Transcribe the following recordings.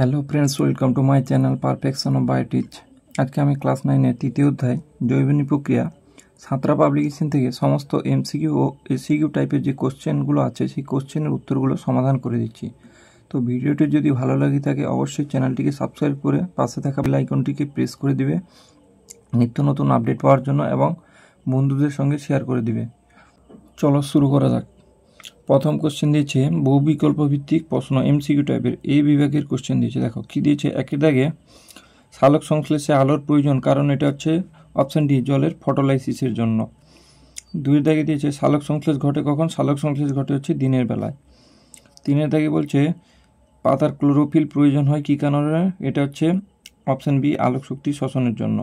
Hello friends, welcome to my channel perfection of Bioteach. আজকে আমি class 9-এর তৃতীয় অধ্যায় জৈবনিক প্রক্রিয়া সাঁতরা পাবলিকেশন থেকে সমস্ত এমসিকিউ ও এসিকিউ টাইপের যে কোশ্চেনগুলো আছে সেই কোশ্চেনের উত্তরগুলো সমাধান করে দিচ্ছি। তো ভিডিওটি যদি ভালো লাগে থাকে অবশ্যই চ্যানেলটিকে সাবস্ক্রাইব করে পাশে থাকা বেল আইকনটিকে প্রেস করে দিবে নিত্য নতুন আপডেট পাওয়ার জন্য, এবং বন্ধুদের সঙ্গে শেয়ার করে দিবে। চলো শুরু করা যাক। প্রথম কোশ্চেন দিয়েছে বহু বিকল্প ভিত্তিক প্রশ্ন এমসিকিউ টাইপের, এই বিভাগের কোশ্চেন দিয়েছে। দেখো কি দিয়েছে, একের দাগে সালোক সংশ্লেষে আলোর প্রয়োজন, কারণ এটা হচ্ছে অপশন ডি জলের ফটোলাইসিসের জন্য। দুইয়ের দাগে দিয়েছে সালোক সংশ্লেষ ঘটে কখন, সালোক সংশ্লেষ ঘটে হচ্ছে দিনের বেলায়। তিনের দাগে বলছে পাতার ক্লোরোফিল প্রয়োজন হয় কী কারণে, এটা হচ্ছে অপশন বি আলোক শক্তি শোষণের জন্য।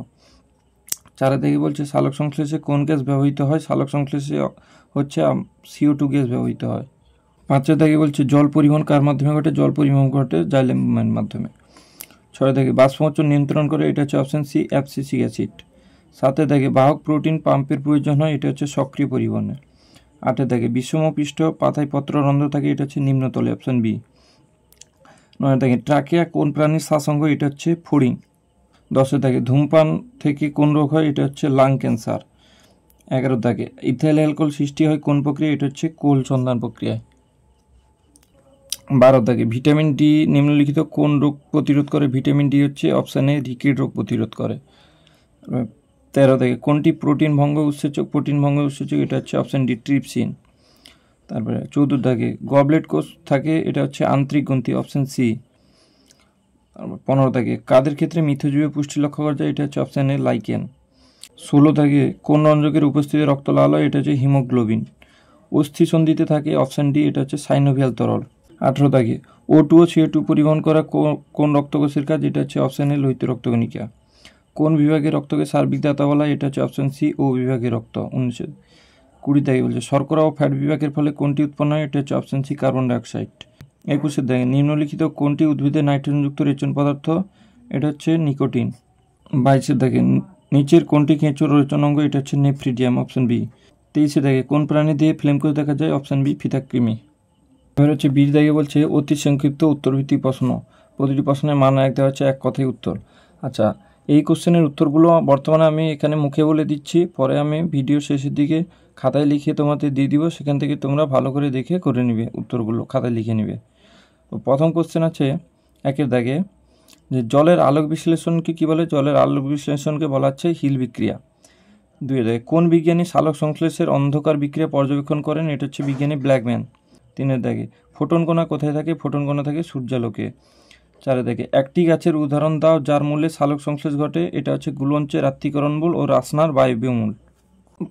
চারের দিকে বলছে সালোক সংশ্লেষে কোন গ্যাস ব্যবহৃত হয়, সালোক সংশ্লেষে হচ্ছে CO2 গ্যাস ব্যবহৃত হয়। পাঁচের দিকে বলছে জল পরিবহন কার মাধ্যমে ঘটে, জল পরিবহন ঘটে জাইলেমের মাধ্যমে। ছয় দিকে বাষ্পমোচন নিয়ন্ত্রণ করে, এটা হচ্ছে অপশন সি অ্যাবসিসিক অ্যাসিড। সাতের দিকে বাহক প্রোটিন পাম্পের প্রয়োজন হয়, এটা হচ্ছে সক্রিয় পরিবহনে। আটের দিকে বিষম পৃষ্ঠ পাতায় পত্র রন্ধ্র থাকে, এটা হচ্ছে নিম্নতলে, অপশন বি। নয়ের দিকে ট্রাকিয়া কোন প্রাণীর শ্বাসঙ্গ, এটা হচ্ছে ফড়িং। 10 দাগে ধূমপান থেকে কোন রোগ হয়, এটা হচ্ছে লাং ক্যান্সার। 11 দাগে ইথাইল অ্যালকোহল সৃষ্টি হয় কোন প্রক্রিয়া, এটা হচ্ছে কোল সন্ধান প্রক্রিয়ায়। 12 দাগে ভিটামিন ডি নিম্নলিখিত কোন রোগ প্রতিরোধ করে, ভিটামিন ডি হচ্ছে অপশান এ রিকেট রোগ প্রতিরোধ করে। 13 দাগে কোনটি প্রোটিন ভঙ্গ উৎসেচক, প্রোটিন ভঙ্গ উৎসেচক, এটা হচ্ছে অপশান ডি ট্রিপসিন। তারপরে 14 দাগে গবলেট কোষ থাকে, এটা হচ্ছে আন্তরিক গ্রন্থি, অপশান সি। 15 দাগে কাদের ক্ষেত্রে মিথজীবী পুষ্টি লক্ষ্য করা যায়, এটা হচ্ছে অপশান এ লাইকেন। 16 দাগে কোন রঞ্জকের উপস্থিতি রক্ত লাল হয়, এটা হচ্ছে হিমোগ্লোবিন। অস্থি সন্ধিতে থাকে, অপশান ডি, এটা হচ্ছে সাইনোভিয়াল তরল। 18 দাগে O2 ও CO2 পরিবহন করা কোন রক্তকোষের কাজ, এটা হচ্ছে অপশান এ লোহিত রক্তকণিকা। কোন বিভাগের রক্তকে সার্বিক দাতা বলা হয়, এটা হচ্ছে অপশান সি ও বিভাগের রক্ত। 1920 দাগে বলছে শর্করা ও ফ্যাট বিভাগের ফলে কোনটি উৎপন্ন হয়, এটা হচ্ছে অপশান সি কার্বন ডাইঅক্সাইড। 21 দাগে নিম্নলিখিত কোনটি উদ্ভিদের নাইট্রোজেনযুক্ত রেচন পদার্থ, এটা হচ্ছে নিকোটিন। 22 দাগে নিচের কোনটি কেঁচোর রেচন অঙ্গ, এটা হচ্ছে নেফ্রিডিয়াম, অপশান বি। 23 দাগে কোন প্রাণী দিয়ে ফ্লেম করে দেখা যায়, অপশান বি ফিতাকৃমি। এবার হচ্ছে 20 দাগে বলছে অতি সংক্ষিপ্ত উত্তরভিত্তিক প্রশ্ন, প্রতিটি প্রশ্নের মান এক দেওয়া হচ্ছে, এক কথায় উত্তর। আচ্ছা, এই কোশ্চেনের উত্তরগুলো বর্তমানে আমি এখানে মুখে বলে দিচ্ছি, পরে আমি ভিডিও শেষের দিকে খাতায় লিখে তোমাদের দিয়ে দিব, সেখান থেকে তোমরা ভালো করে দেখে করে নিবে, উত্তরগুলো খাতায় লিখে নিবে। তো প্রথম কোশ্চেন আছে একের দাগে যে জলের আলোক বিশ্লেষণকে কী বলে, জলের আলোক বিশ্লেষণকে বলা হচ্ছে হিল বিক্রিয়া। 2 দাগে কোন বিজ্ঞানী সালোক সংশ্লেষের অন্ধকার বিক্রিয়া পর্যবেক্ষণ করেন, এটা হচ্ছে বিজ্ঞানী ব্ল্যাকম্যান। 3 দাগে ফোটন কণা কোথায় থাকে, ফোটন কণা থাকে সূর্যালোকে। 4 দাগে একটি গাছের উদাহরণ দাও যার মূলে সালোক সংশ্লেষ ঘটে, এটা হচ্ছে গুলঞ্চের আত্তীকরণ মূল ও রাসনার বায়বীয় মূল।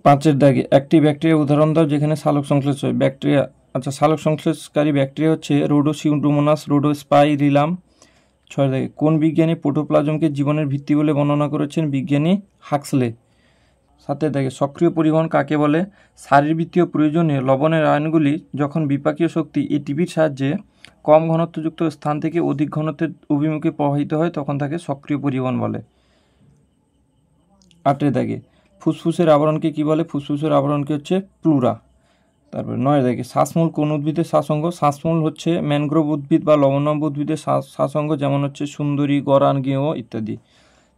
5 দাগে একটি ব্যাকটেরিয়া উদাহরণ দাও যেখানে সালোক সংশ্লেষ হয়, ব্যাকটেরিয়া। আচ্ছা, সালোক সংশ্লেষকারী ব্যাকটেরিয়া হচ্ছে রোডোসিউডোমোনাস, রোডোস্পাইরিলাম। 6 দাগে কোন বিজ্ঞানী প্রোটোপ্লাজমকে জীবনের ভিত্তি বলে বর্ণনা করেছেন, বিজ্ঞানী হাক্সলে। 7 দাগে সক্রিয় পরিবহন কাকে বলে, শারীরবৃত্তীয় প্রয়োজনে লবণের আয়নগুলি যখন বিপাকীয় শক্তি এটিপির সাহায্যে কম ঘনত্বযুক্ত স্থান থেকে অধিক ঘনত্বের অভিমুখে প্রবাহিত হয় তখন তাকে সক্রিয় পরিবহন বলে। 8 দাগে ফুসফুসের আবরণকে কি বলে, ফুসফুসের আবরণকে হচ্ছে প্লুরা। তারপরে 9 দাগে শ্বাসমূল কোন উদ্ভিদের শ্বাসঙ্গ, শ্বাসমূল হচ্ছে ম্যানগ্রোভ উদ্ভিদ বা লবণাম্ব উদ্ভিদের শ্বাসঙ্গ, যেমন হচ্ছে সুন্দরী, গরান, গেঁয়ো ইত্যাদি।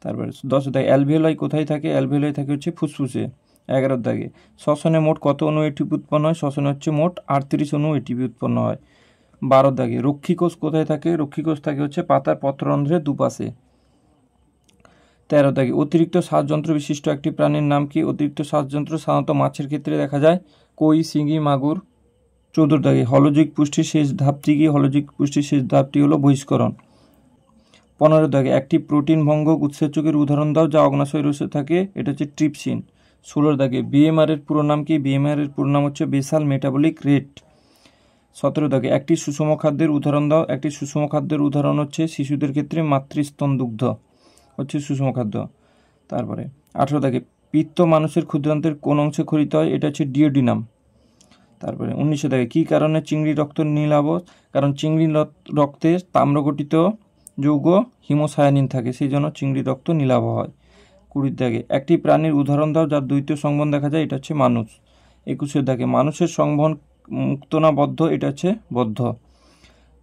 তারপরে 10 দাগে অ্যালভিওলাই কোথায় থাকে, অ্যালভিওলাই থাকে হচ্ছে ফুসফুসে। 11 দাগে শ্বসনে মোট কত অণু এটিপি উৎপন্ন হয়, শ্বসনে হচ্ছে মোট 38 অণু এটিপি উৎপন্ন হয়। 12 দাগে রক্ষীকোষ কোথায় থাকে, রক্ষীকোষ থাকে হচ্ছে পাতার পত্ররন্ধ্রের দুপাশে। 13 দাগে অতিরিক্ত শ্বাসযন্ত্র বিশিষ্ট একটি প্রাণীর নাম কি, অতিরিক্ত শ্বাসযন্ত্র সাধারণত মাছের ক্ষেত্রে দেখা যায়, কই, শিঙি, মাগুর। 14 দাগে হলজিক পুষ্টির শেষ ধাপটি কি, হলজিক পুষ্টির শেষ ধাপটি হলো বহিষ্করণ। 15 দাগে একটি প্রোটিন ভঙ্গক উৎসেচকের উদাহরণ দাও যা অগ্নাশয় রসে থাকে, এটা হচ্ছে ট্রিপসিন। 16 দাগে BMR এর পুরো নাম কি, BMR এর পুরো নাম হচ্ছে বেসাল মেটাবলিক রেট। 17 দাগে একটি সুষম খাদ্যের উদাহরণ দাও, একটি সুষম খাদ্যের উদাহরণ হচ্ছে শিশুদের ক্ষেত্রে মাতৃস্তন দুগ্ধ হচ্ছে সুষম খাদ্য। তারপরে 18 দাগে পিত্ত মানুষের ক্ষুদ্রান্তের কোন অংশে ক্ষরিত হয়, এটা হচ্ছে ডিওডিনাম। তারপরে 19 দাগে কী কারণে চিংড়ি রক্ত নীলাভ, কারণ চিংড়ি রক্তে তাম্রগঠিত যৌগ হিমোসায়ানিন থাকে, সেই জন্য চিংড়ি রক্ত নীলাভ হয়। 20 দাগে একটি প্রাণীর উদাহরণ দাও যার দ্বৈত সংবহন দেখা যায়, এটা হচ্ছে মানুষ। 21 দাগে মানুষের সংবহন মুক্ত না বদ্ধ, এটা হচ্ছে বদ্ধ।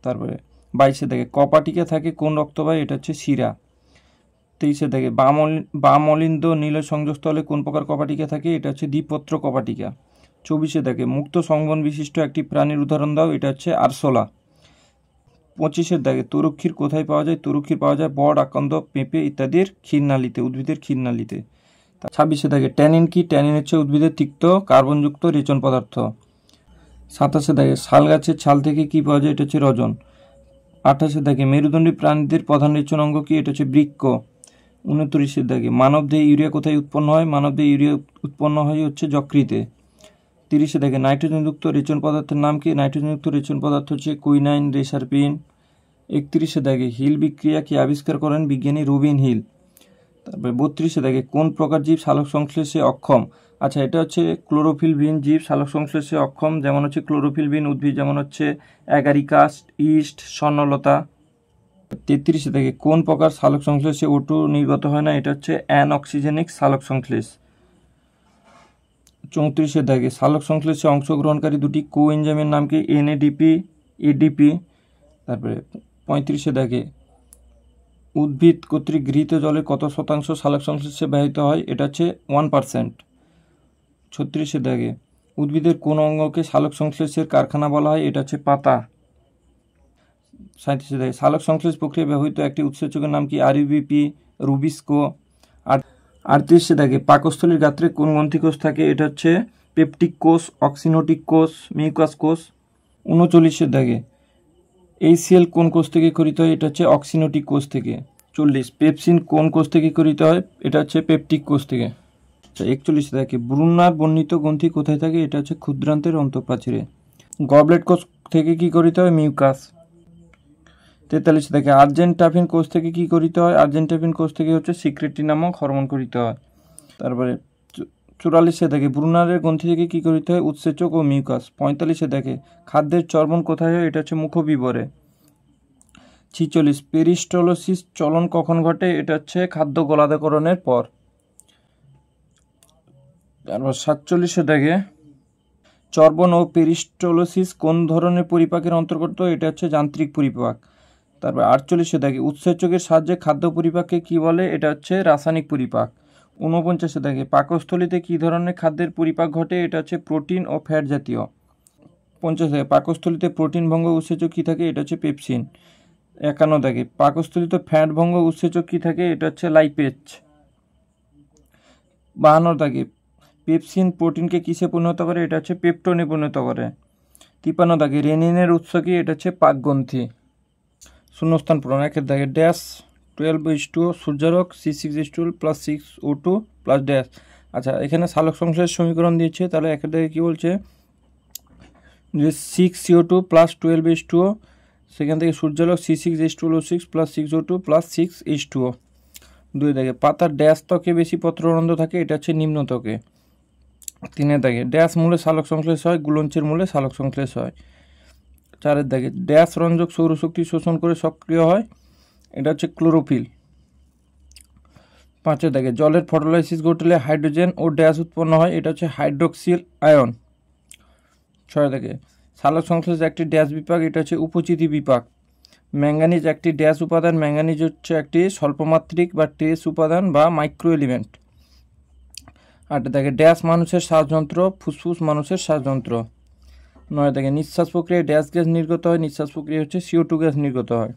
তারপরে 22 দেখে কপাটিকা থাকে কোন রক্তবাহী, এটা হচ্ছে শিরা। 23 দেখে বাম অলিন্দ নীল সংযোগস্থলে কোন প্রকার কপাটিকা থাকে, এটা হচ্ছে দ্বিপত্র কপাটিকা। 24 দেখে মুক্ত সংবহন বিশিষ্ট একটি প্রাণীর উদাহরণ দাও, এটা হচ্ছে আরশোলা। 25 দেখে তরুক্ষীর কোথায় পাওয়া যায়, তরুক্ষীর পাওয়া যায় বট, আকন্দ, পেঁপে ইত্যাদির ক্ষীরনালীতে, উদ্ভিদের ক্ষীরনালীতে। 26 দেখে ট্যানিন কি, ট্যানিন হচ্ছে উদ্ভিদের তিক্ত কার্বনযুক্ত রেচন পদার্থ। 27 দেখে শাল গাছের ছাল থেকে কি পাওয়া যায়, এটা হচ্ছে রজন। 28 দেখে মেরুদণ্ডী প্রাণীদের প্রধান রেচন অঙ্গ কি, এটা হচ্ছে বৃক্ক। 29 দেখে মানবদেহে ইউরিয়া কোথায় উৎপন্ন হয়, মানবদেহে ইউরিয়া উৎপন্ন হয় হচ্ছে যকৃতে। 30 দেখে নাইট্রোজেনযুক্ত রেচন পদার্থের নাম কি, নাইট্রোজেনযুক্ত রেচন পদার্থ হচ্ছে কুইনাইন, রেসারপিন। 31 দেখে হিল বিক্রিয়া কি আবিষ্কার করেন, বিজ্ঞানী রবিন হিল। তারপরে 32 দেখে কোন প্রকার জীব সালোক সংশ্লেষে অক্ষম। আচ্ছা, এটা হচ্ছে ক্লোরোফিল বিহীন জীব সালোক সংশ্লেষে অক্ষম, যেমন হচ্ছে ক্লোরোফিল বিহীন উদ্ভিদ, যেমন হচ্ছে অ্যাগারিকাস, ইস্ট, স্বর্ণলতা। 33 দেখে কোন প্রকার সালোক সংশ্লেষে O2 নির্গত হয় না, এটা হচ্ছে অ্যানঅক্সিজেনিক সালোক সংশ্লেষ। 34 দেখে সালোক সংশ্লেষে অংশগ্রহণকারী দুটি কোএনজাইমের নাম কি, NADP, ADP। তারপরে 35 দেখে উদ্ভিদ কর্তৃক গৃহীত জলের কত শতাংশ সালোক সংশ্লেষে ব্যবহৃত হয়, এটা হচ্ছে 1%। 36 দেখে উদ্ভিদের কোন অঙ্গকে সালোক সংশ্লেষের কারখানা বলা হয়, এটা হচ্ছে পাতা। 37 দেখে সালোক সংশ্লেষ প্রক্রিয়ায় ব্যবহৃত একটি উৎসেচকের নাম কি, RUBP, রুবিস্কো। 38 দেখে পাকস্থলীর গাত্রে কোন গ্রন্থি কোষ থাকে, এটা হচ্ছে পেপটিক কোষ, অক্সিনোটিক কোষ, মিউকাস কোষ। 39 দেখে HCl কোন কোষ থেকে খরিত হয়, এটা হচ্ছে অক্সিনোটিক কোষ থেকে। 40 পেপসিন কোন কোষ থেকে খরিত হয়, এটা হচ্ছে পেপটিক কোষ থেকে। 41 দেখে ব্রুনার বর্ণিত গ্রন্থি কোথায় থাকে, এটা হচ্ছে ক্ষুদ্রান্তের অন্তঃপ্রাচীরে। গবলেট কোষ থেকে কি করিতে হয়, মিউকাস। 43 দেখে আর্জেন্টাফিন কোষ থেকে কি করিতে হয়, আর্জেন্টাফিন কোষ থেকে হচ্ছে সিক্রেটরি নামক হরমোন করিতে হয়। তারপরে 44 দেখে ব্রুনারের গ্রন্থি থেকে কি করিতে হয়, উৎসেচক ও মিউকাস। 45 দেখে খাদ্যের চর্বণ কোথায় হয়, এটা হচ্ছে মুখবিবরে। 46 পেরিস্টলোসিস চলন কখন ঘটে, এটা হচ্ছে খাদ্য গলাধকরণের পর। তারপর 47 দেখে চর্বণ ও পেরিস্টলোসিস কোন ধরনের পরিপাকের অন্তর্গত, এটা হচ্ছে যান্ত্রিক পরিপাক। তারপর 48 দেখে উৎসেচকের সাহায্যে খাদ্য পরিপাককে কি বলে, এটা হচ্ছে রাসায়নিক পরিপাক। 49 দেখে পাকস্থলীতে কি ধরনের খাদ্যের পরিপাক ঘটে, এটা হচ্ছে প্রোটিন ও ফ্যাট জাতীয়। 50 দেখে পাকস্থলীতে প্রোটিন ভঙ্গ উৎসেচক কি থাকে, এটা হচ্ছে পেপসিন। 51 দেখে পাকস্থলীতে ফ্যাট ভঙ্গ উৎসেচক কি থাকে, এটা হচ্ছে লাইপেজ। 52 দেখে পেপসিন প্রোটিনকে কিসে পরিণত করে, এটা হচ্ছে পেপটোনে পরিণত করে। 53 দেখে রেনিনের উৎস কি, এটা হচ্ছে পাকগ্রন্থি। শূন্যস্থান পূরণ। 1 দেখে dash 12H2O সূর্যালোক C6H12 + 6O2 + dash. আচ্ছা, এখানে সালোক সংশ্লেষ সমীকরণ দিয়েছে, তাহলে 1 দেখে কি বলছে যে 6CO2 + 12H2O, সেখান থেকে সূর্যালোক C6H12O6 + 6O2 + 6H2O। 2 দেখে পাতার ড্যাশ ত্বকে বেশি পত্ররন্ধ্র থাকে, এটা হচ্ছে নিম্ন ত্বকে। 3 দেখে ড্যাশ মূলে সালোক সংশ্লেষ হয়, গুলঞ্চের মূলে সালোক সংশ্লেষ হয়। 4 দেখে ড্যাশ রঞ্জক সৌরশক্তি শোষণ করে সক্রিয় হয়, এটা হচ্ছে ক্লোরোফিল। 5 দেখে জলের ফটোলাইসিস ঘটলে হাইড্রোজেন ও ড্যাশ উৎপন্ন হয়, এটা হচ্ছে হাইড্রোক্সিল আয়ন। 6 দেখে সালোক সংশ্লেষ একটি ড্যাশ বিপাক, এটা হচ্ছে উপচিতি বিপাক। ম্যাঙ্গানিজ একটি ড্যাশ উপাদান, ম্যাঙ্গানিজ হচ্ছে একটি স্বল্পমাত্রিক বা ট্রেস উপাদান বা মাইক্রো এলিমেন্ট। 8 দেখে ড্যাশ মানুষের শ্বাসযন্ত্র, ফুসফুস মানুষের শ্বাসযন্ত্র। 9 দেখে নিঃশ্বাস প্রক্রিয়ায় ড্যাশ গ্যাস নির্গত হয়, নিঃশ্বাস প্রক্রিয়া হচ্ছে CO2 গ্যাস নির্গত হয়।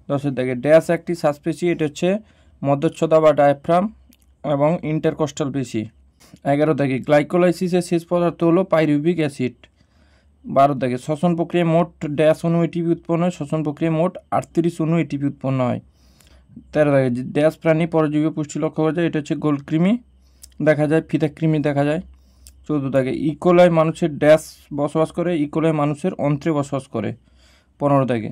10 দেখে ড্যাশ একটি শ্বাসপেশি, এটা হচ্ছে মধ্যচ্ছদা বা ডায়াফ্রাম এবং ইন্টারকস্টাল পেশি। 11 দেখে গ্লাইকোলাইসিসের শেষ পদার্থ হলো পাইরুভিক অ্যাসিড। 12 দেখে শ্বসন প্রক্রিয়ায় মোট ড্যাশ অণু এটিপি উৎপন্ন হয়, শ্বসন প্রক্রিয়ায় মোট 38 অণু এটিপি উৎপন্ন হয়। 13 দেখে ড্যাশ প্রাণী পরজীবী পুষ্টি লক্ষ্য করা যায়, এটা হচ্ছে গোলকৃমি দেখা যায়, ফিতাকৃমি দেখা যায়। 14 দেখে ইকোলাই মানুষের ড্যাশ বসবাস করে, ইকোলাই মানুষের অন্ত্রে বসবাস করে। 15 দেখে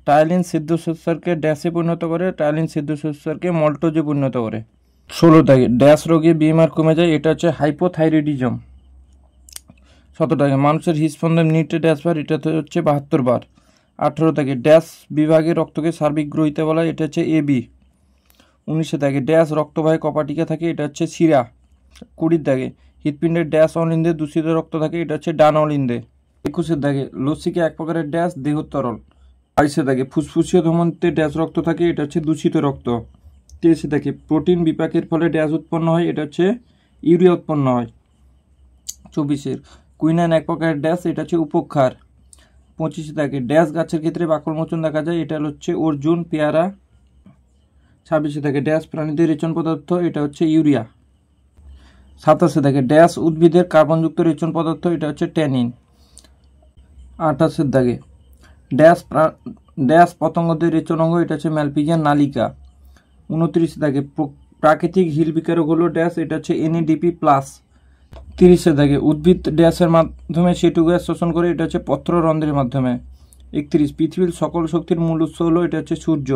টায়ালিন সিদ্ধশস্যকে ড্যাশে পরিণত করে, টায়ালিন সিদ্ধশস্যকে মল্টোজে পরিণত করে। 16 দেখে ড্যাশ রোগে বিএমআর কমে যায়, এটা হচ্ছে হাইপোথাইরয়েডিজম। 17 দেখে মানুষের হৃদস্পন্দন মিনিটে ড্যাশ বার, এটা হচ্ছে 72 বার। 18 দেখে ড্যাশ বিভাগে রক্তকে সার্বিক গ্রহিতা বলা হয়, এটা হচ্ছে AB। 19 দেখে ড্যাশ রক্তবাহী কপাটিকা থাকে, এটা হচ্ছে শিরা। 20 দেখে হৃৎপিণ্ডের ড্যাশ অলিন্দে দূষিত রক্ত থাকে, এটা হচ্ছে ডান অলিন্দে। 21 দেখে লসিকা এক প্রকারের ড্যাশ দেহ তরল। 22 থাকে ফুসফুসীয় ধমনীতে ড্যাশ রক্ত থাকে, এটা হচ্ছে দূষিত রক্ত। 23 থাকে প্রোটিন বিপাকের ফলে ড্যাশ উৎপন্ন হয়, এটা হচ্ছে ইউরিয়া উৎপন্ন হয়। 24 কুইনাইন এক প্রকারের ড্যাশ, এটা হচ্ছে উপক্ষার। 25 থাকে ড্যাশ গাছের ক্ষেত্রে বাকল মোচন দেখা যায়, এটা হচ্ছে অর্জুন, পেয়ারা। 26 থাকে ড্যাশ প্রাণীদের রেচন পদার্থ, এটা হচ্ছে ইউরিয়া। 27 থাকে ড্যাশ উদ্ভিদের কার্বনযুক্ত রেচন পদার্থ, এটা হচ্ছে ট্যানিন। 28 থাকে ড্যাশ পতঙ্গদের রেচন অঙ্গ, এটা হচ্ছে ম্যালপিজিয়ান নালিকা। 29 থাকে প্রাকৃতিক হিল বিকারক হলো ড্যাশ, এটা হচ্ছে NADP+। 30 থাকে উদ্ভিদ ড্যাশের মাধ্যমে সেটু গ্যাস শোষণ করে, এটা হচ্ছে পত্ররন্ধ্রের মাধ্যমে। 31 পৃথিবীর সকল শক্তির মূল উৎস হলো, এটা হচ্ছে সূর্য।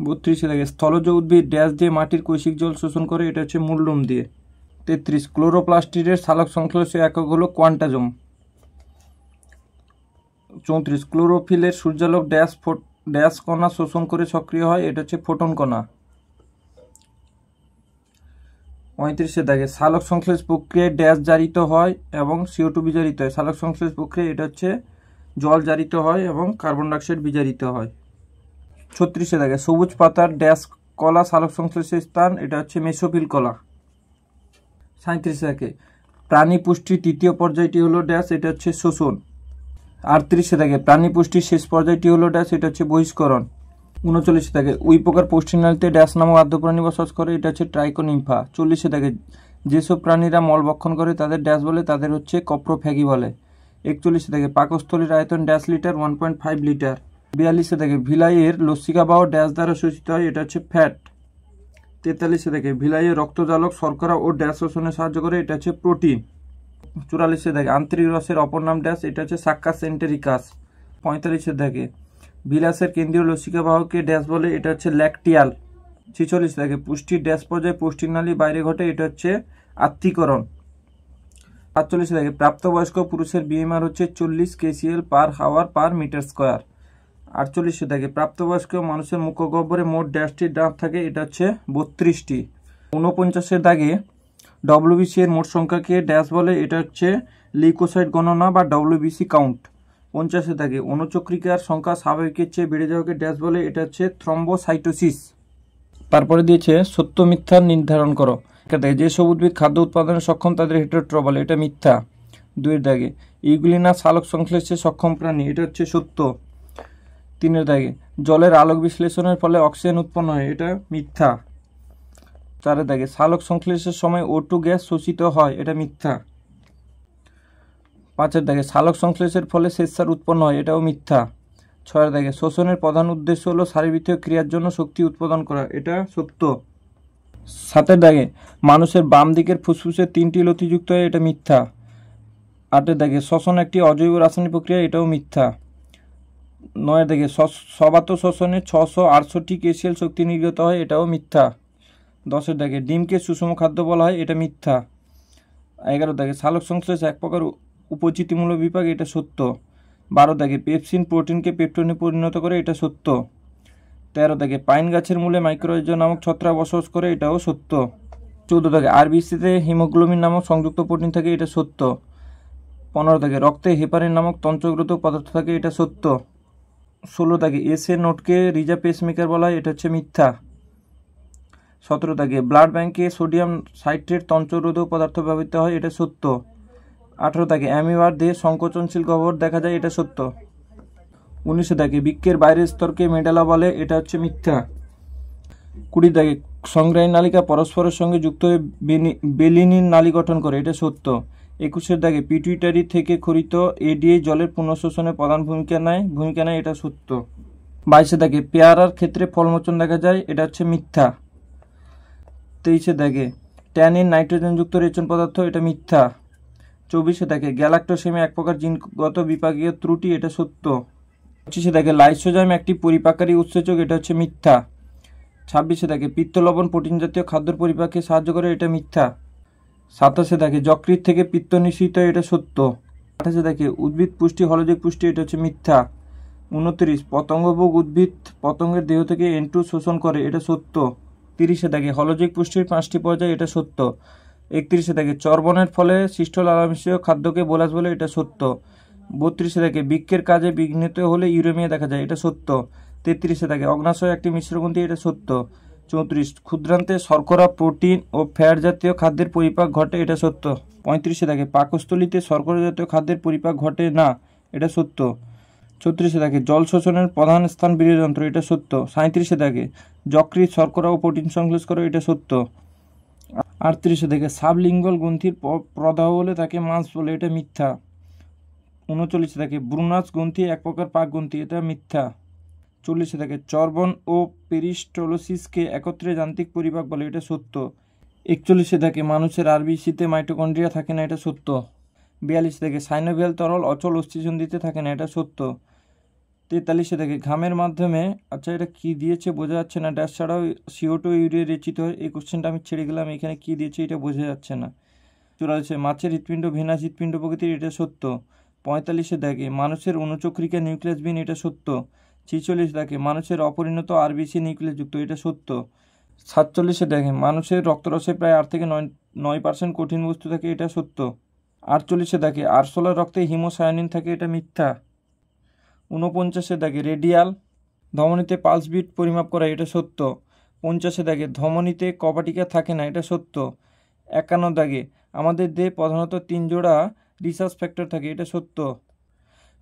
32 থাকে স্থলজ উদ্ভিদ ড্যাশ দিয়ে মাটির কৈশিক জল শোষণ করে, এটা হচ্ছে মূললোম দিয়ে। 33 ক্লোরোপ্লাস্টের সালোক সংশ্লেষ একক হলো কোয়ান্টাজম। 34 ক্লোরোফিলের সূর্যালোক ড্যাশ কণা শোষণ করে সক্রিয় হয়, এটা হচ্ছে ফোটন কণা। 35 থাকে সালোক সংশ্লেষ প্রক্রিয়ায় ড্যাশ জারিত হয় এবং CO2 বিজারিত হয়। সালোক সংশ্লেষ প্রক্রিয়া, এটা হচ্ছে জল জারিত হয় এবং কার্বন ডাইঅক্সাইড বিজারিত হয়। 36 থাকে সবুজ পাতার ড্যাশ কলা সালোক সংশ্লেষের স্থান, এটা হচ্ছে মেসোফিল কলা। 37 থাকে প্রাণী পুষ্টির তৃতীয় পর্যায়টি হলো ড্যাশ, এটা হচ্ছে শোষণ। 38 থাকে প্রাণী পুষ্টির শেষ পর্যায়টি হলো ড্যাশ, এটা হচ্ছে বহিষ্করণ। 39 থাকে উই পোকার পুষ্টিনালীতে ড্যাশ নামক আদ্য প্রাণী বসবাস করে, এটা হচ্ছে ট্রাইকোনিম্ফা। 40 থাকে যেসব প্রাণীরা মল ভক্ষণ করে তাদের ড্যাশ বলে, তাদের হচ্ছে কপ্রোফ্যাগি বলে। 41 থাকে পাকস্থলীর আয়তন ড্যাশ লিটার, 1.5 লিটার। 42 থাকে ভিলাইয়ের লসিকাবাহ ড্যাশ দ্বারা শোষিত হয়, এটা হচ্ছে ফ্যাট। 43 থেকে ভিলাইয়ের রক্তজালক শর্করা ও ড্যাশ শোষণে সাহায্য করে, এটা হচ্ছে প্রোটিন। 44 থেকে আন্তরিক রসের অপর নাম ড্যাশ, এটা হচ্ছে সাক্কাস এন্টেরিকাস। 45 থেকে ভিলাসের কেন্দ্রীয় লসিকাবাহকে ড্যাশ বলে, এটা হচ্ছে ল্যাকটিয়াল। 46 থেকে পুষ্টির ড্যাশ পর্যায়ে পুষ্টিনালী বাইরে ঘটে, এটা হচ্ছে আত্তীকরণ। 47 থেকে প্রাপ্তবয়স্ক পুরুষের BMR হচ্ছে 40 kcal পার হাওয়ার পার মিটার স্কোয়ার। 48 থেকে প্রাপ্তবয়স্ক মানুষের মুখগহ্বরে মোট ড্যাশটি দাঁত থাকে, এটা হচ্ছে 32টি। 49 দাগে WBC এর মোট সংখ্যাকে ড্যাশ বলে, এটা হচ্ছে লিউকোসাইট গণনা বা WBC কাউন্ট। 50 দাগে অণুচক্রিকার সংখ্যা স্বাভাবিকের চেয়ে বেড়ে যাওয়াকে ড্যাশ বলে, এটা হচ্ছে থ্রম্বোসাইটোসিস। তারপরে দিয়েছে সত্য মিথ্যা নির্ধারণ করো। যেসব উদ্ভিদ খাদ্য উৎপাদনে সক্ষম তাদের হেটেরোট্রফ বলে, এটা মিথ্যা। 2 দাগে ইউগ্লিনা সালোক সংশ্লেষে সক্ষম প্রাণী, এটা হচ্ছে সত্য। 3 দাগে জলের আলোক বিশ্লেষণের ফলে অক্সিজেন উৎপন্ন হয়, এটা মিথ্যা। 4 দাগে সালোক সংশ্লেষের সময় O2 গ্যাস শোষিত হয়, এটা মিথ্যা। 5 দাগে সালোক সংশ্লেষের ফলে শ্বেতসার উৎপন্ন হয়, এটাও মিথ্যা। 6 দাগে শোষণের প্রধান উদ্দেশ্য হলো শারীরবৃত্তীয় ক্রিয়ার জন্য শক্তি উৎপাদন করা, এটা সত্য। 7 দাগে মানুষের বাম দিকের ফুসফুসে 3টি লতিযুক্ত হয়, এটা মিথ্যা। 8 দাগে শ্বসন একটি অজৈব রাসায়নিক প্রক্রিয়া, এটাও মিথ্যা। 9 দাগে সবাত শ্বসনে 668 kcal শক্তি নির্গত হয়, এটাও মিথ্যা। 10 দাগে ডিমকে সুষম খাদ্য বলা হয়, এটা মিথ্যা। 11 দাগে সালোক সংশ্লেষ এক প্রকার উপচিতিমূলক বিপাক, এটা সত্য। 12 দাগে পেপসিন প্রোটিনকে পেপটোনে পরিণত করে, এটা সত্য। 13 দাগে পাইন গাছের মূলে মাইক্রোরাইজা নামক ছত্রাক বসবাস করে, এটাও সত্য। 14 দাগে RBCতে হিমোগ্লোবিন নামক সংযুক্ত প্রোটিন থাকে, এটা সত্য। 15 দাগে রক্তে হেপারিন নামক তন্ত্রগ্রোধক পদার্থ থাকে, এটা সত্য। 16 দাগে SA নোটকে রিজা পেসমেকার বলা হয়, এটা হচ্ছে মিথ্যা। 17 দাগে ব্লাড ব্যাংকে সোডিয়াম সাইট্রেট তন্ত্ররোধক পদার্থ ব্যবহৃত হয়, এটা সত্য। 18 দাগে অ্যামিবার দেহে সংকোচনশীল গহ্বর দেখা যায়, এটা সত্য। 19 দাগে বৃক্কের বাইরের স্তরকে মেডালা বলে, এটা হচ্ছে মিথ্যা। 20 দাগে সংগ্রাহী নালিকা পরস্পরের সঙ্গে যুক্ত হয়ে বেলিনিন নালী গঠন করে, এটা সত্য। 21 দাগে পিটুইটারি থেকে খরিত ADH জলের পুনঃশোষণে প্রধান ভূমিকা নেয়, এটা সত্য। 22 দাগে পেয়ারার ক্ষেত্রে ফলমোচন দেখা যায়, এটা হচ্ছে মিথ্যা। 23 দাগে ট্যানিন নাইট্রোজেনযুক্ত রেচন পদার্থ, এটা মিথ্যা। 24 দাগে গ্যালাক্টোসেমি এক প্রকার জিনগত বিপাকীয় ত্রুটি, এটা সত্য। 25 দাগে লাইসোজাইম একটি পরিপাককারী উৎসেচক, এটা হচ্ছে মিথ্যা। 26 দাগে পিত্ত লবণ প্রোটিন জাতীয় খাদ্যের পরিপাকে সাহায্য করে, এটা মিথ্যা। 27 দাগে যকৃৎ থেকে পিত্ত নিঃসৃত হয়, এটা সত্য। 28 দাগে উদ্ভিদ পুষ্টি হলজিক পুষ্টি, এটা হচ্ছে মিথ্যা। 29 পতঙ্গভোগ উদ্ভিদ পতঙ্গের দেহ থেকে N2 শোষণ করে, এটা সত্য। 30 দাগে হলজিক পুষ্টির 5টি পর্যায়, এটা সত্য। 31 দাগে চর্বণের ফলে সৃষ্ট লালামিশ্রিত খাদ্যকে বোলাস বলে, এটা সত্য। 32 দেখে বৃক্কের কাজে বিঘ্নিত হলে ইউরেমিয়া দেখা যায়, এটা সত্য। 33 দেখে অগ্নাশয় একটি মিশ্রগ্রন্থি, এটা সত্য। 34 ক্ষুদ্রান্তে শর্করা, প্রোটিন ও ফ্যাট জাতীয় খাদ্যের পরিপাক ঘটে, এটা সত্য। 35 দেখে পাকস্থলীতে শর্করা জাতীয় খাদ্যের পরিপাক ঘটে না, এটা সত্য। 34 দেখে জল শোষণের প্রধান স্থান বীর্যযন্ত্র, এটা সত্য। 37 দেখে যকৃৎ শর্করা ও প্রোটিন সংশ্লেষ করে, এটা সত্য। 38 দেখে সাবলিঙ্গুয়াল গ্রন্থির প্রদাহ হলে তাকে মাস বলে, এটা মিথ্যা। 39 দেখে ব্রুনাস গ্রন্থি এক প্রকার পাক গ্রন্থি, এটা মিথ্যা। 40 দেখে চর্বণ ও পেরিস্টোলোসিসকে একত্রে যান্ত্রিক পরিপাক বলে, এটা সত্য। 41 দেখে মানুষের আরবিসিতে মাইটোকন্ড্রিয়া থাকে না, এটা সত্য। 42 দেখে সাইনোভিয়াল তরল অচল অস্থিসন্ধিতে থাকে না, এটা সত্য। 43 দেখে ঘামের মাধ্যমে, আচ্ছা এটা কি দিয়েছে বোঝা যাচ্ছে না, ড্যাশ ছাড়াও CO2 ইউরিয়া রেচিত হয়, এই কোশ্চেনটা আমি ছেড়ে গেলাম, এখানে কি দিয়েছে এটা বোঝা যাচ্ছে না। 44 মাছের হৃৎপিণ্ড ভেনাস হৃৎপিণ্ড প্রকৃতির, এটা সত্য। 45 দেখে মানুষের অনুচক্রিকা নিউক্লিয়াস বিহীন, এটা সত্য। 46 দেখে মানুষের অপরিণত আরবিসি নিউক্লিয়াস যুক্ত, এটা সত্য। 47 দেখে মানুষের রক্তরসে প্রায় 8 থেকে 9% কঠিন বস্তু থাকে, এটা সত্য। 48 দেখে আরশোলার রক্তে হিমোসায়ানিন থাকে, এটা মিথ্যা। 49 দেখে রেডিয়াল ধমনীতে পালস বিট পরিমাপ করা, এটা সত্য। 50 দেখে ধমনীতে কপাটিকা থাকে না, এটা সত্য। 51 দাগে আমাদের দেহে প্রধানত 3 জোড়া রিসার্চ ফ্যাক্টর থাকে, এটা সত্য।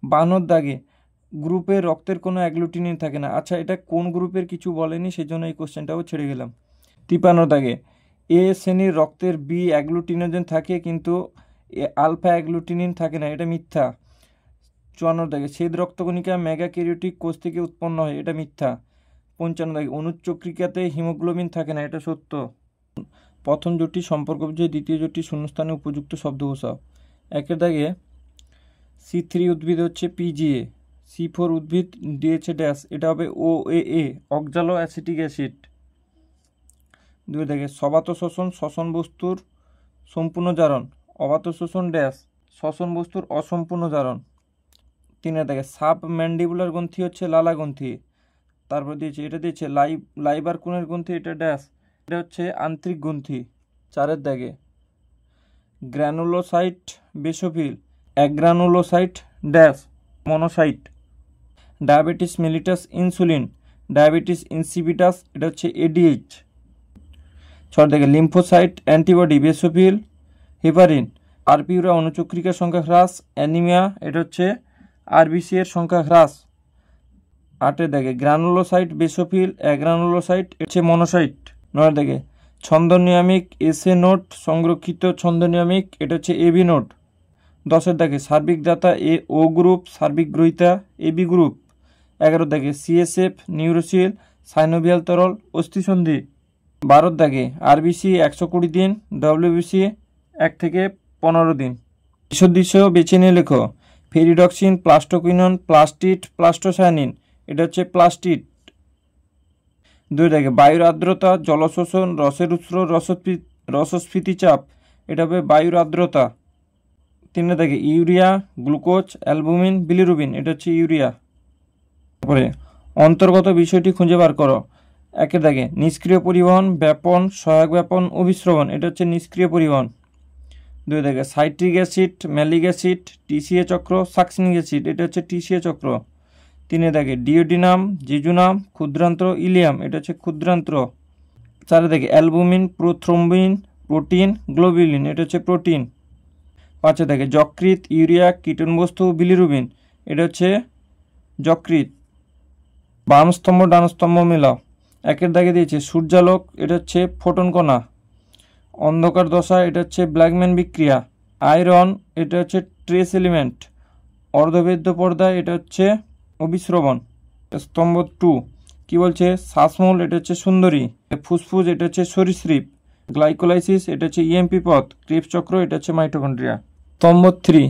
52 দাগে গ্রুপের রক্তের কোনো অ্যাগ্লুটিনিন থাকে না, আচ্ছা এটা কোন গ্রুপের কিছু বলেনি, সেজন্য এই কোশ্চেনটাও ছেড়ে গেলাম। 53 দাগে এ শ্রেণীর রক্তের বি অ্যাগ্লুটিনোজেন থাকে কিন্তু আলফা অ্যাগ্লুটিনিন থাকে না, এটা মিথ্যা। 54 দাগে শ্বেত রক্তকণিকা মেগাক্যারিওটিক কোষ থেকে উৎপন্ন হয়, এটা মিথ্যা। 55 দাগে অনুচক্রিকাতে হিমোগ্লোবিন থাকে না, এটা সত্য। প্রথম জোটটি সম্পর্ক বুঝে, দ্বিতীয় জোটটি শূন্যস্থানে উপযুক্ত শব্দ বসাও। 1 দাগে C3 উদ্ভিদ হচ্ছে PGA, C4 উদ্ভিদ দিয়েছে ড্যাশ, এটা হবে OAA অক্সালো অ্যাসিটিক অ্যাসিড। 2 দাগে সবাত শ্বসন শ্বসন বস্তুর সম্পূর্ণ জারণ, অবাত শোষণ ড্যাশ শ্বসন বস্তুর অসম্পূর্ণ জারণ। 3 দাগে সাব ম্যান্ডিবুলার গ্রন্থি হচ্ছে লালা গ্রন্থি, তারপর দিয়েছে এটা দিয়েছে লাইবার কোণের গ্রন্থি, এটা ড্যাশ, এটা হচ্ছে আন্তরিক গ্রন্থি। 4 দাগে granulocyte basophil, agranulocyte dash monocyte. Diabetes mellitus insulin, diabetes insipidus, এটা হচ্ছে ADH। 6 দাগে লিম্ফোসাইট অ্যান্টিবডি বেসোফিল হেপারিন, আরপিউরা অনুচক্রিকার সংখ্যা হ্রাস, অ্যানিমিয়া, এটা হচ্ছে RBC এর সংখ্যা হ্রাস। 8 দাগে গ্রানুলোসাইট বেসোফিল অ্যাগ্রানুলোসাইট, হচ্ছে মনোসাইট। 9 দাগে ছন্দ নিয়ামিক SA নোট সংরক্ষিত ছন্দ নিয়ামিক, এটা হচ্ছে AB নোট। 10 দাগে সার্বিক দাতা O গ্রুপ, সার্বিক গ্রহিতা AB গ্রুপ। 11 দাগে CSF নিউরোসিল সাইনোভিয়াল তরল অস্থিসন্ধি। 12 দাগে RBC 120 দিন, WBC 1 থেকে 15 দিন। দৃশ্য বেছে নিয়ে লেখো। ফেরিডক্সিন, প্লাস্টোকুইনন, প্লাস্টিড, প্লাস্টোসায়ানিন, এটা হচ্ছে প্লাস্টিড। 2 দাগে বায়ুর আর্দ্রতা, জলশোষণ, রসের উৎস, রসস্ফীতি চাপ, এটা হবে বায়ুর আর্দ্রতা। 3 দাগে ইউরিয়া, গ্লুকোজ, অ্যালবুমিন, বিলিরুবিন, এটা হচ্ছে ইউরিয়া। তারপরে অন্তর্গত বিষয়টি খুঁজে বার করো। 1 দাগে নিষ্ক্রিয় পরিবহন, ব্যাপন, সহায়ক ব্যাপন, অভিস্রবণ, এটা হচ্ছে নিষ্ক্রিয় পরিবহন। 2 দাগে citric acid, malic acid, TCA চক্র, সাকসিনিক অ্যাসিড, এটা হচ্ছে TCA চক্র। 3 দাগে ডিওডিনাম, জিজুনাম, ক্ষুদ্রান্ত্র, ইলিয়াম, এটা হচ্ছে ক্ষুদ্রান্ত্র। 4 দাগে অ্যালবুমিন, প্রোথ্রম্বিন, প্রোটিন, গ্লোবিউলিন, এটা হচ্ছে প্রোটিন। 5 দাগে যকৃৎ, ইউরিয়া, কীটন বস্তু, বিলিরুবিন, এটা হচ্ছে যকৃৎ। বাম স্তম্ভ ডান স্তম্ভ মেলাও। 1 দাগে দিয়েছে সূর্যালোক, এটা হচ্ছে ফোটন কণা। অন্ধকার দশা, এটা হচ্ছে ব্ল্যাকম্যান বিক্রিয়া। আয়রন, এটা হচ্ছে ট্রেস এলিমেন্ট। অর্ধবেদ্য পর্দা, এটা হচ্ছে অভিস্রবণ। স্তম্ভ 2 কি বলছে, শ্বাসমূল, এটা হচ্ছে সুন্দরী। ফুসফুস, এটা হচ্ছে সরীসৃপ। গ্লাইকোলাইসিস, এটা হচ্ছে EMP পথ। ক্রেবস চক্র, এটা হচ্ছে মাইটোকন্ড্রিয়া। স্তম্ভ 3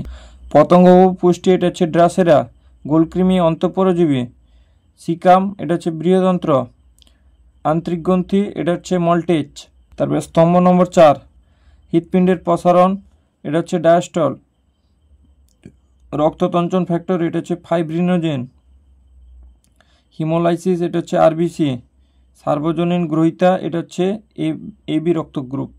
পতঙ্গ পুষ্টি, এটা হচ্ছে ড্রাসেরা। গোলকৃমি, অন্তঃপরজীবী। সিকাম, এটা হচ্ছে বৃহদন্ত্র। আন্তরিক গ্রন্থি, এটা হচ্ছে মল্টেজ। তারপরে স্তম্ভ নম্বর 4 হৃৎপিণ্ডের প্রসারণ, এটা হচ্ছে ডায়াস্টল। রক্ততঞ্চন ফ্যাক্টর, এটা হচ্ছে ফাইব্রিনোজেন। হিমোলাইসিস, এটা হচ্ছে RBC। সার্বজনীন গ্রহিতা, এটা হচ্ছে AB রক্ত গ্রুপ।